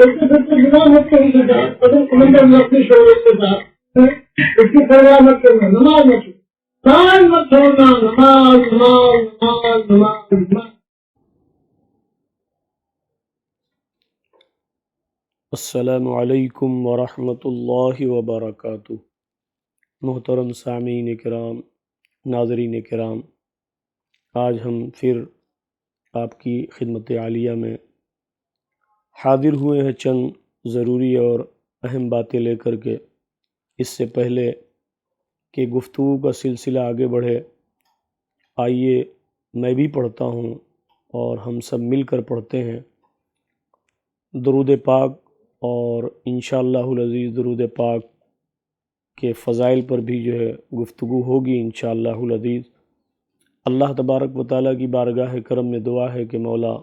اس کی پھر گناہ مت کریے گا، اگر سمندر میں اپنی شہرت کے ساتھ اس کی پرواہ مت کرنا، نماز مت چھوڑنا، نماز نماز نماز نماز نماز۔ السلام علیکم ورحمۃ اللہ وبرکاتہ۔ محترم سامعین کرام، ناظرین کرام، آج ہم پھر آپ کی خدمت عالیہ میں حاضر ہوئے ہیں چند ضروری اور اہم باتیں لے کر کے۔ اس سے پہلے کہ گفتگو کا سلسلہ آگے بڑھے، آئیے میں بھی پڑھتا ہوں اور ہم سب مل کر پڑھتے ہیں درود پاک، اور انشاءاللہ العزیز درود پاک کے فضائل پر بھی جو ہے گفتگو ہوگی انشاءاللہ العزیز۔ اللہ تبارک و تعالیٰ کی بارگاہ کرم میں دعا ہے کہ مولا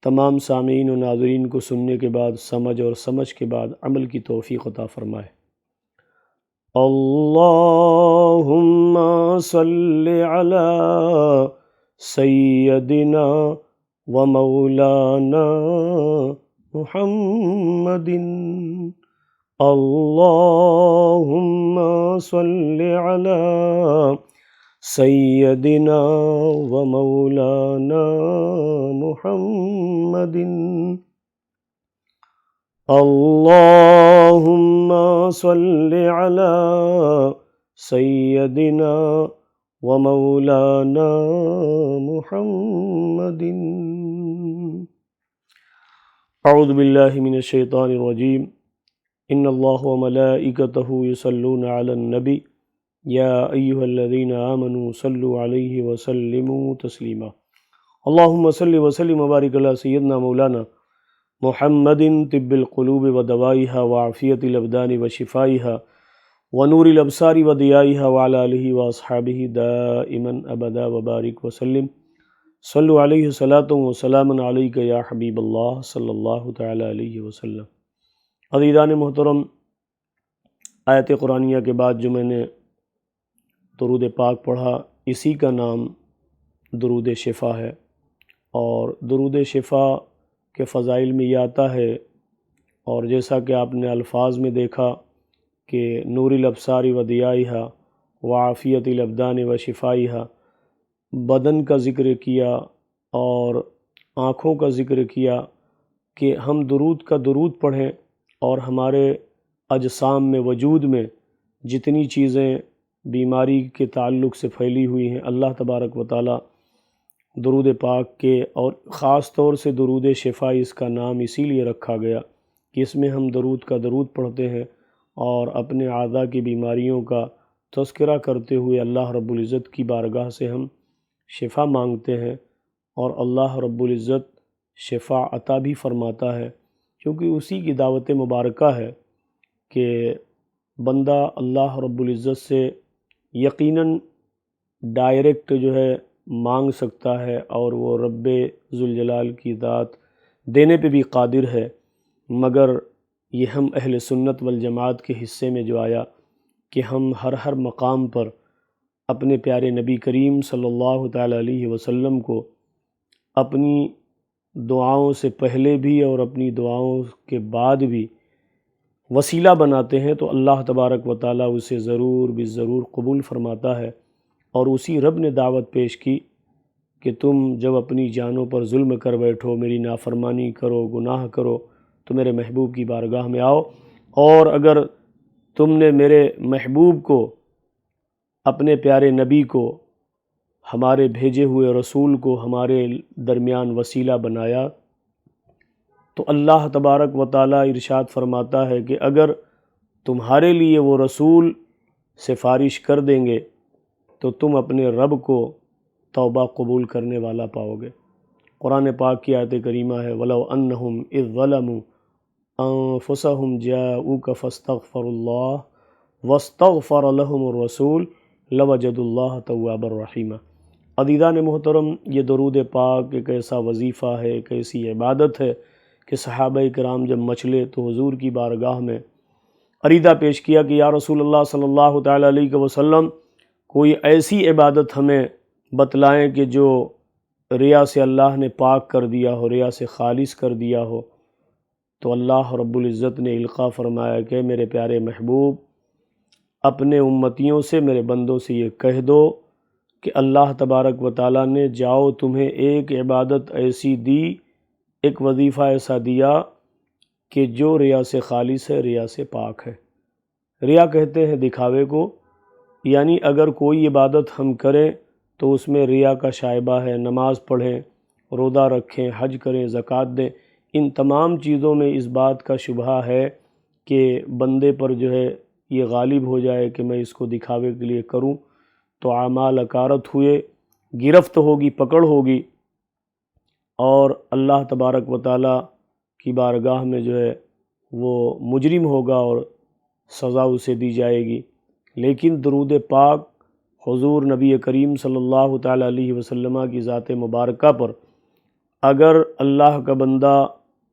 تمام سامعین و ناظرین کو سننے کے بعد سمجھ، اور سمجھ کے بعد عمل کی توفیق عطا فرمائے۔ اللہم صلی علی سیدنا و مولانا محمد، اللہم صلی علی سیدنا و مولانا محمد، اللہم صلی علی سیدنا و مولانا محمد۔ اعوذ باللہ من الشیطان الرجیم، ان اللہ و ملائکتہ یصلون علی النبی یا ایہا الذین آمنوا صلوا علیہ وسلموا تسلیما۔ اللہم صلی وسلم وبارک علی سیدنا مولانا محمد طب القلوب و دوائها وعافیت الابدان و شفائها ونور الابصار و ضیائها وعلی آلہ واصحابہ دائما ابدا وبارک وسلم۔ صلو علیہ صلاۃ و سلام علیک یا حبیب اللہ صلی اللہ تعالی علیہ وسلم۔ عزیزان محترم، آیت قرآنیہ کے بعد جو میں نے درود پاک پڑھا، اسی کا نام درود شفا ہے، اور درود شفا کے فضائل میں یہ آتا ہے، اور جیسا کہ آپ نے الفاظ میں دیکھا کہ نور الابصار و ضیائها وعافیت الابدان و شفائها، بدن کا ذکر کیا اور آنکھوں کا ذکر کیا کہ ہم درود کا درود پڑھیں، اور ہمارے اجسام میں، وجود میں جتنی چیزیں بیماری کے تعلق سے پھیلی ہوئی ہیں، اللہ تبارک و تعالی درود پاک کے، اور خاص طور سے درود شفا اس کا نام اسی لیے رکھا گیا کہ اس میں ہم درود کا درود پڑھتے ہیں اور اپنے اعضاء کی بیماریوں کا تذکرہ کرتے ہوئے اللہ رب العزت کی بارگاہ سے ہم شفا مانگتے ہیں، اور اللہ رب العزت شفا عطا بھی فرماتا ہے، کیونکہ اسی کی دعوت مبارکہ ہے کہ بندہ اللہ رب العزت سے یقیناً ڈائریکٹ جو ہے مانگ سکتا ہے، اور وہ رب ذوالجلال کی ذات دینے پہ بھی قادر ہے، مگر یہ ہم اہل سنت والجماعت کے حصے میں جو آیا کہ ہم ہر مقام پر اپنے پیارے نبی کریم صلی اللہ تعالی علیہ وسلم کو اپنی دعاؤں سے پہلے بھی اور اپنی دعاؤں کے بعد بھی وسیلہ بناتے ہیں، تو اللہ تبارک و تعالیٰ اسے ضرور بالضرور قبول فرماتا ہے۔ اور اسی رب نے دعوت پیش کی کہ تم جب اپنی جانوں پر ظلم کر بیٹھو، میری نافرمانی کرو، گناہ کرو، تو میرے محبوب کی بارگاہ میں آؤ، اور اگر تم نے میرے محبوب کو، اپنے پیارے نبی کو، ہمارے بھیجے ہوئے رسول کو ہمارے درمیان وسیلہ بنایا، تو اللہ تبارک و تعالیٰ ارشاد فرماتا ہے کہ اگر تمہارے لیے وہ رسول سفارش کر دیں گے تو تم اپنے رب کو توبہ قبول کرنے والا پاؤ گے۔ قرآن پاک کی آیت کریمہ ہے وَلَوْ أَنَّهُمْ إِذ ظَلَمُوا أَنفُسَهُمْ جَاءُوكَ فَاسْتَغْفَرُوا اللَّهَ وَاسْتَغْفَرَ لَهُمُ الرَّسُولُ لَوَجَدُوا اللَّهَ تَوَّابًا رَحِيمًا۔ عزیزان محترم، یہ درود پاک ایک ایسا وظیفہ ہے، ایک ایسی عبادت ہے کہ صحابہ کرام جب مچلے تو حضور کی بارگاہ میں عریضہ پیش کیا کہ یا رسول اللہ صلی اللہ تعالی علیہ وسلم، کوئی ایسی عبادت ہمیں بتلائیں کہ جو ریا سے اللہ نے پاک کر دیا ہو، ریا سے خالص کر دیا ہو، تو اللہ رب العزت نے القاء فرمایا کہ میرے پیارے محبوب اپنے امتیوں سے، میرے بندوں سے یہ کہہ دو کہ اللہ تبارک و تعالیٰ نے جاؤ تمہیں ایک عبادت ایسی دی، ایک وظیفہ ایسا دیا کہ جو ریا سے خالص ہے، ریا سے پاک ہے۔ ریا کہتے ہیں دکھاوے کو، یعنی اگر کوئی عبادت ہم کریں تو اس میں ریا کا شائبہ ہے، نماز پڑھیں، روزہ رکھیں، حج کریں، زکوٰۃ دیں، ان تمام چیزوں میں اس بات کا شبہہ ہے کہ بندے پر جو ہے یہ غالب ہو جائے کہ میں اس کو دکھاوے کے لیے کروں تو اعمال اکارت ہوئے، گرفت ہوگی، پکڑ ہوگی، اور اللہ تبارک و تعالیٰ کی بارگاہ میں جو ہے وہ مجرم ہوگا اور سزا اسے دی جائے گی۔ لیکن درود پاک حضور نبی کریم صلی اللہ تعالیٰ علیہ وسلم کی ذات مبارکہ پر اگر اللہ کا بندہ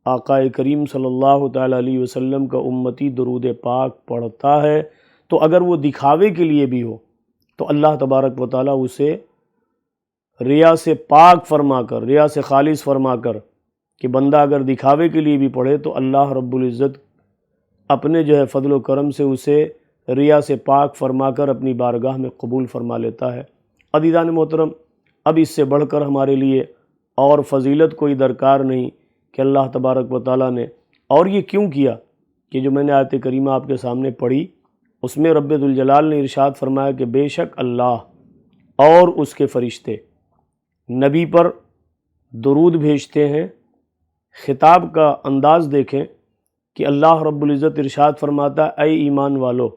آقا کریم صلی اللہ تعالیٰ علیہ وسلم کا امتی درود پاک پڑھتا ہے تو اگر وہ دکھاوے کے لیے بھی ہو تو اللہ تبارک و تعالیٰ اسے ریا سے پاک فرما کر، ریا سے خالص فرما کر کہ بندہ اگر دکھاوے کے لیے بھی پڑھے تو اللہ رب العزت اپنے جو ہے فضل و کرم سے اسے ریا سے پاک فرما کر اپنی بارگاہ میں قبول فرما لیتا ہے۔ عزیزان محترم، اب اس سے بڑھ کر ہمارے لیے اور فضیلت کوئی درکار نہیں کہ اللہ تبارک و تعالیٰ نے، اور یہ کیوں کیا کہ جو میں نے آیت کریمہ آپ کے سامنے پڑھی اس میں رب ذوالجلال نے ارشاد فرمایا کہ بے شک اللہ اور اس کے فرشتے نبی پر درود بھیجتے ہیں۔ خطاب کا انداز دیکھیں کہ اللہ رب العزت ارشاد فرماتا ہے اے ایمان والو،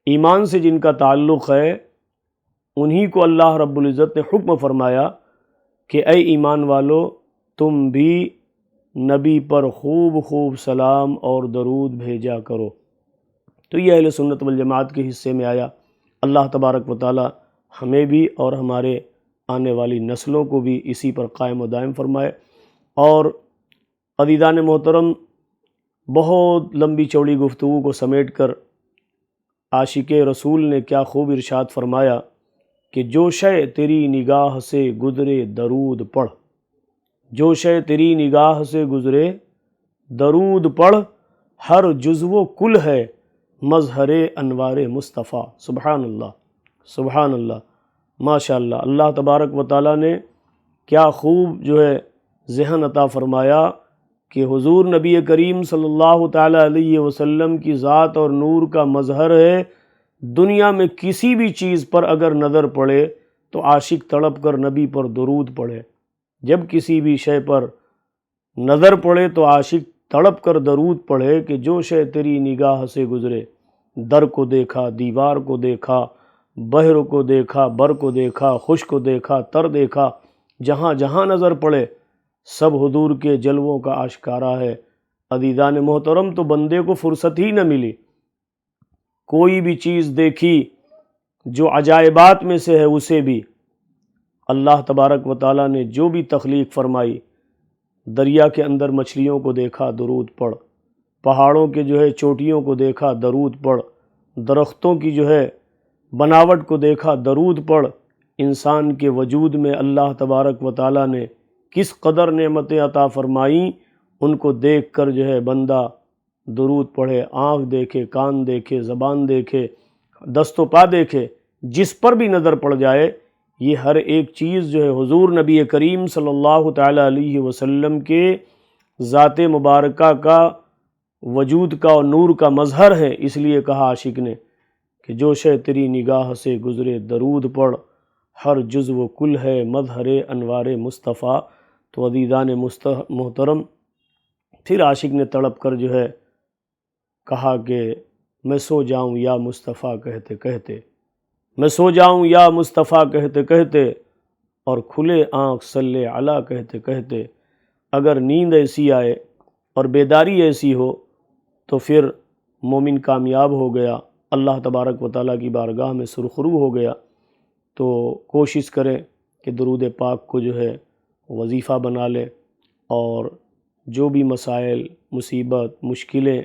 ایمان سے جن کا تعلق ہے انہی کو اللہ رب العزت نے حکم فرمایا کہ اے ایمان والو تم بھی نبی پر خوب خوب سلام اور درود بھیجا کرو۔ تو یہ اہل سنت والجماعت کے حصے میں آیا۔ اللہ تبارک و تعالی ہمیں بھی اور ہمارے آنے والی نسلوں کو بھی اسی پر قائم و دائم فرمائے۔ اور عزیزان محترم، بہت لمبی چوڑی گفتگو کو سمیٹ کر عاشق رسول نے کیا خوب ارشاد فرمایا کہ جو شے تیری نگاہ سے گزرے درود پڑھ، جو شے تیری نگاہ سے گزرے درود پڑھ، ہر جزو کل ہے مظہر انوار مصطفیٰ۔ سبحان اللہ، سبحان اللہ، ماشاء اللہ۔ اللہ تبارک و تعالیٰ نے کیا خوب جو ہے ذہن عطا فرمایا کہ حضور نبی کریم صلی اللہ تعالیٰ علیہ وسلم کی ذات اور نور کا مظہر ہے۔ دنیا میں کسی بھی چیز پر اگر نظر پڑے تو عاشق تڑپ کر نبی پر درود پڑھے، جب کسی بھی شے پر نظر پڑے تو عاشق تڑپ کر درود پڑھے کہ جو شے تیری نگاہ سے گزرے، در کو دیکھا، دیوار کو دیکھا، بحر کو دیکھا، بر کو دیکھا، خشک کو دیکھا، تر دیکھا، جہاں جہاں نظر پڑے سب حضور کے جلووں کا آشکارا ہے۔ عزیزان محترم، تو بندے کو فرصت ہی نہ ملی، کوئی بھی چیز دیکھی جو عجائبات میں سے ہے اسے بھی اللہ تبارک و تعالیٰ نے جو بھی تخلیق فرمائی، دریا کے اندر مچھلیوں کو دیکھا درود پڑھ، پہاڑوں کے جو ہے چوٹیوں کو دیکھا درود پڑھ، درختوں کی جو ہے بناوٹ کو دیکھا درود پڑھ، انسان کے وجود میں اللہ تبارک و تعالیٰ نے کس قدر نعمتیں عطا فرمائیں، ان کو دیکھ کر جو ہے بندہ درود پڑھے، آنکھ دیکھے، کان دیکھے، زبان دیکھے، دست و پا دیکھے، جس پر بھی نظر پڑ جائے یہ ہر ایک چیز جو ہے حضور نبی کریم صلی اللہ تعالیٰ علیہ وسلم کے ذات مبارکہ کا، وجود کا اور نور کا مظہر ہے۔ اس لیے کہا عاشق نے کہ جو شے تیری نگاہ سے گزرے درود پڑھ، ہر جزو کل ہے مظہر انوار مصطفیٰ۔ تو عزیزان محترم، پھر عاشق نے تڑپ کر جو ہے کہا کہ میں سو جاؤں یا مصطفیٰ کہتے کہتے، میں سو جاؤں یا مصطفیٰ کہتے کہتے، اور کھلے آنکھ صلی علی کہتے کہتے۔ اگر نیند ایسی آئے اور بیداری ایسی ہو تو پھر مومن کامیاب ہو گیا، اللہ تبارک و تعالیٰ کی بارگاہ میں سرخرو ہو گیا۔ تو کوشش کریں کہ درود پاک کو جو ہے وظیفہ بنا لے، اور جو بھی مسائل، مصیبت، مشکلیں،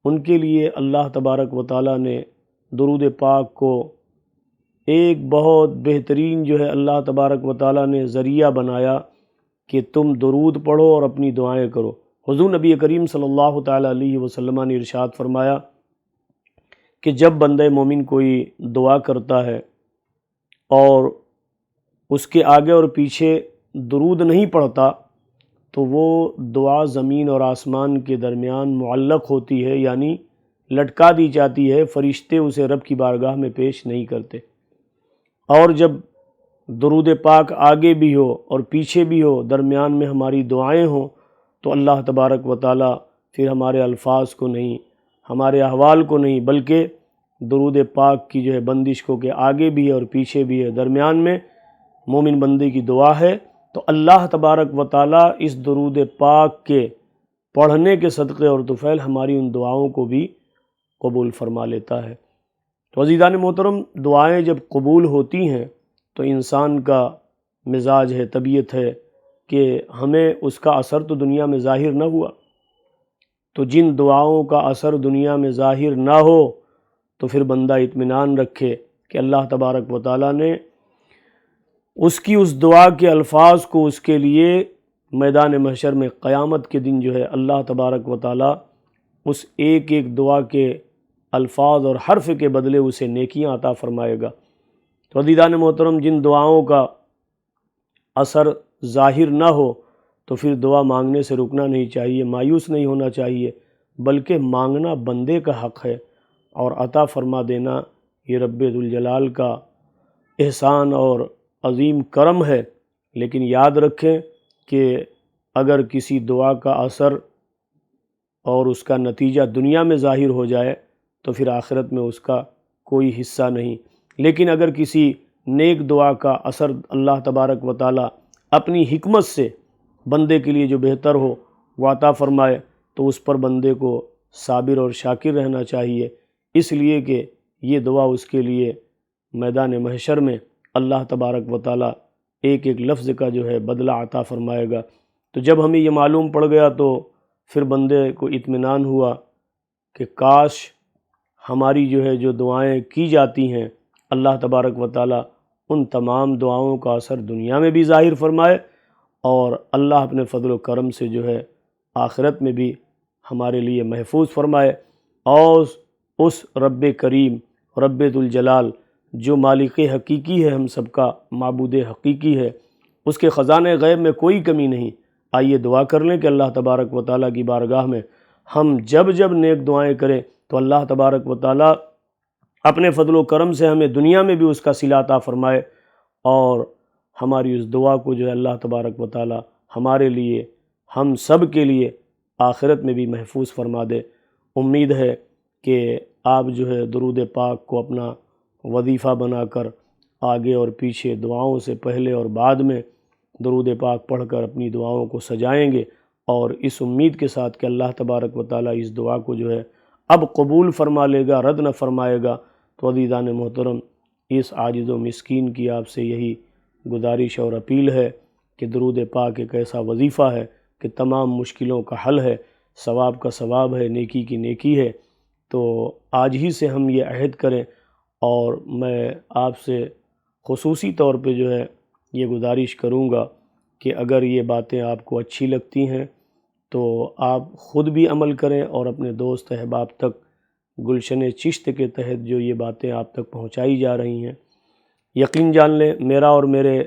ان کے لیے اللہ تبارک و تعالیٰ نے درود پاک کو ایک بہت بہترین جو ہے اللہ تبارک و تعالیٰ نے ذریعہ بنایا کہ تم درود پڑھو اور اپنی دعائیں کرو۔ حضور نبی کریم صلی اللہ تعالیٰ علیہ وسلم نے ارشاد فرمایا کہ جب بندہ مومن کوئی دعا کرتا ہے اور اس کے آگے اور پیچھے درود نہیں پڑھتا تو وہ دعا زمین اور آسمان کے درمیان معلق ہوتی ہے، یعنی لٹکا دی جاتی ہے، فرشتے اسے رب کی بارگاہ میں پیش نہیں کرتے۔ اور جب درود پاک آگے بھی ہو اور پیچھے بھی ہو، درمیان میں ہماری دعائیں ہوں، تو اللہ تبارک و تعالیٰ پھر ہمارے الفاظ کو نہیں، ہمارے احوال کو نہیں، بلکہ درود پاک کی جو ہے بندش کو کہ آگے بھی ہے اور پیچھے بھی ہے، درمیان میں مومن بندے کی دعا ہے، تو اللہ تبارک و تعالیٰ اس درود پاک کے پڑھنے کے صدقے اور طفیل ہماری ان دعاؤں کو بھی قبول فرما لیتا ہے۔ تو عزیزان محترم، دعائیں جب قبول ہوتی ہیں تو انسان کا مزاج ہے، طبیعت ہے کہ ہمیں اس کا اثر تو دنیا میں ظاہر نہ ہوا، تو جن دعاؤں کا اثر دنیا میں ظاہر نہ ہو تو پھر بندہ اطمینان رکھے کہ اللہ تبارک و تعالیٰ نے اس کی اس دعا کے الفاظ کو اس کے لیے میدان محشر میں قیامت کے دن جو ہے اللہ تبارک و تعالیٰ اس ایک ایک دعا کے الفاظ اور حرف کے بدلے اسے نیکیاں عطا فرمائے گا۔ تو عزیزان محترم، جن دعاؤں کا اثر ظاہر نہ ہو تو پھر دعا مانگنے سے رکنا نہیں چاہیے، مایوس نہیں ہونا چاہیے، بلکہ مانگنا بندے کا حق ہے اور عطا فرما دینا یہ رب ذوالجلال کا احسان اور عظیم کرم ہے۔ لیکن یاد رکھیں کہ اگر کسی دعا کا اثر اور اس کا نتیجہ دنیا میں ظاہر ہو جائے تو پھر آخرت میں اس کا کوئی حصہ نہیں، لیکن اگر کسی نیک دعا کا اثر اللہ تبارک و تعالیٰ اپنی حکمت سے بندے کے لیے جو بہتر ہو وہ عطا فرمائے تو اس پر بندے کو صابر اور شاکر رہنا چاہیے، اس لیے کہ یہ دعا اس کے لیے میدان محشر میں اللہ تبارک و تعالیٰ ایک ایک لفظ کا جو ہے بدلہ عطا فرمائے گا۔ تو جب ہمیں یہ معلوم پڑ گیا تو پھر بندے کو اطمینان ہوا کہ کاش ہماری جو ہے جو دعائیں کی جاتی ہیں اللہ تبارک و تعالیٰ ان تمام دعاؤں کا اثر دنیا میں بھی ظاہر فرمائے اور اللہ اپنے فضل و کرم سے جو ہے آخرت میں بھی ہمارے لیے محفوظ فرمائے، اور اس رب کریم رب ذوالجلال جو مالک حقیقی ہے، ہم سب کا معبود حقیقی ہے، اس کے خزانہ غیب میں کوئی کمی نہیں۔ آئیے دعا کر لیں کہ اللہ تبارک و تعالیٰ کی بارگاہ میں ہم جب جب نیک دعائیں کریں تو اللہ تبارک و تعالیٰ اپنے فضل و کرم سے ہمیں دنیا میں بھی اس کا صلہ عطا فرمائے اور ہماری اس دعا کو جو ہے اللہ تبارک و تعالیٰ ہمارے لیے، ہم سب کے لیے آخرت میں بھی محفوظ فرما دے۔ امید ہے کہ آپ جو ہے درود پاک کو اپنا وظیفہ بنا کر آگے اور پیچھے دعاؤں سے پہلے اور بعد میں درود پاک پڑھ کر اپنی دعاؤں کو سجائیں گے، اور اس امید کے ساتھ کہ اللہ تبارک و تعالیٰ اس دعا کو جو ہے اب قبول فرما لے گا، رد نہ فرمائے گا۔ تو عزیزان محترم، اس عاجز و مسکین کی آپ سے یہی گزارش اور اپیل ہے کہ درود پاک ایک ایسا وظیفہ ہے کہ تمام مشکلوں کا حل ہے، ثواب کا ثواب ہے، نیکی کی نیکی ہے۔ تو آج ہی سے ہم یہ عہد کریں، اور میں آپ سے خصوصی طور پہ جو ہے یہ گزارش کروں گا کہ اگر یہ باتیں آپ کو اچھی لگتی ہیں تو آپ خود بھی عمل کریں اور اپنے دوست احباب تک گلشن چشت کے تحت جو یہ باتیں آپ تک پہنچائی جا رہی ہیں، یقین جان لیں میرا اور میرے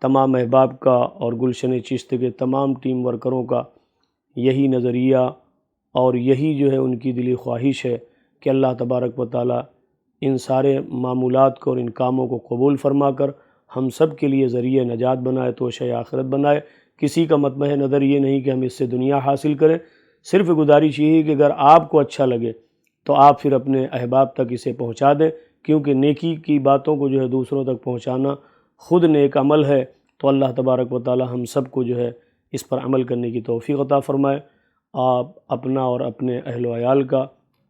تمام احباب کا اور گلشن چشت کے تمام ٹیم ورکروں کا یہی نظریہ اور یہی جو ہے ان کی دلی خواہش ہے کہ اللہ تبارک و تعالیٰ ان سارے معمولات کو اور ان کاموں کو قبول فرما کر ہم سب کے لیے ذریعہ نجات بنائے، توشہ آخرت بنائے۔ کسی کا مطمع نظر یہ نہیں کہ ہم اس سے دنیا حاصل کریں، صرف گزارش یہ ہے کہ اگر آپ کو اچھا لگے تو آپ پھر اپنے احباب تک اسے پہنچا دیں، کیونکہ نیکی کی باتوں کو جو ہے دوسروں تک پہنچانا خود نیک عمل ہے۔ تو اللہ تبارک و تعالی ہم سب کو جو ہے اس پر عمل کرنے کی توفیق عطا فرمائے۔ آپ اپنا اور اپنے اہل و عیال کا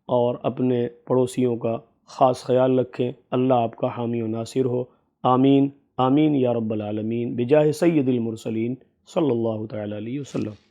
اور اپنے پڑوسیوں کا خاص خیال رکھیں۔ اللہ آپ کا حامی و ناصر ہو۔ آمین آمین یا رب العالمین، بجاہ سید المرسلین صلی اللہ تعالی علیہ وسلم۔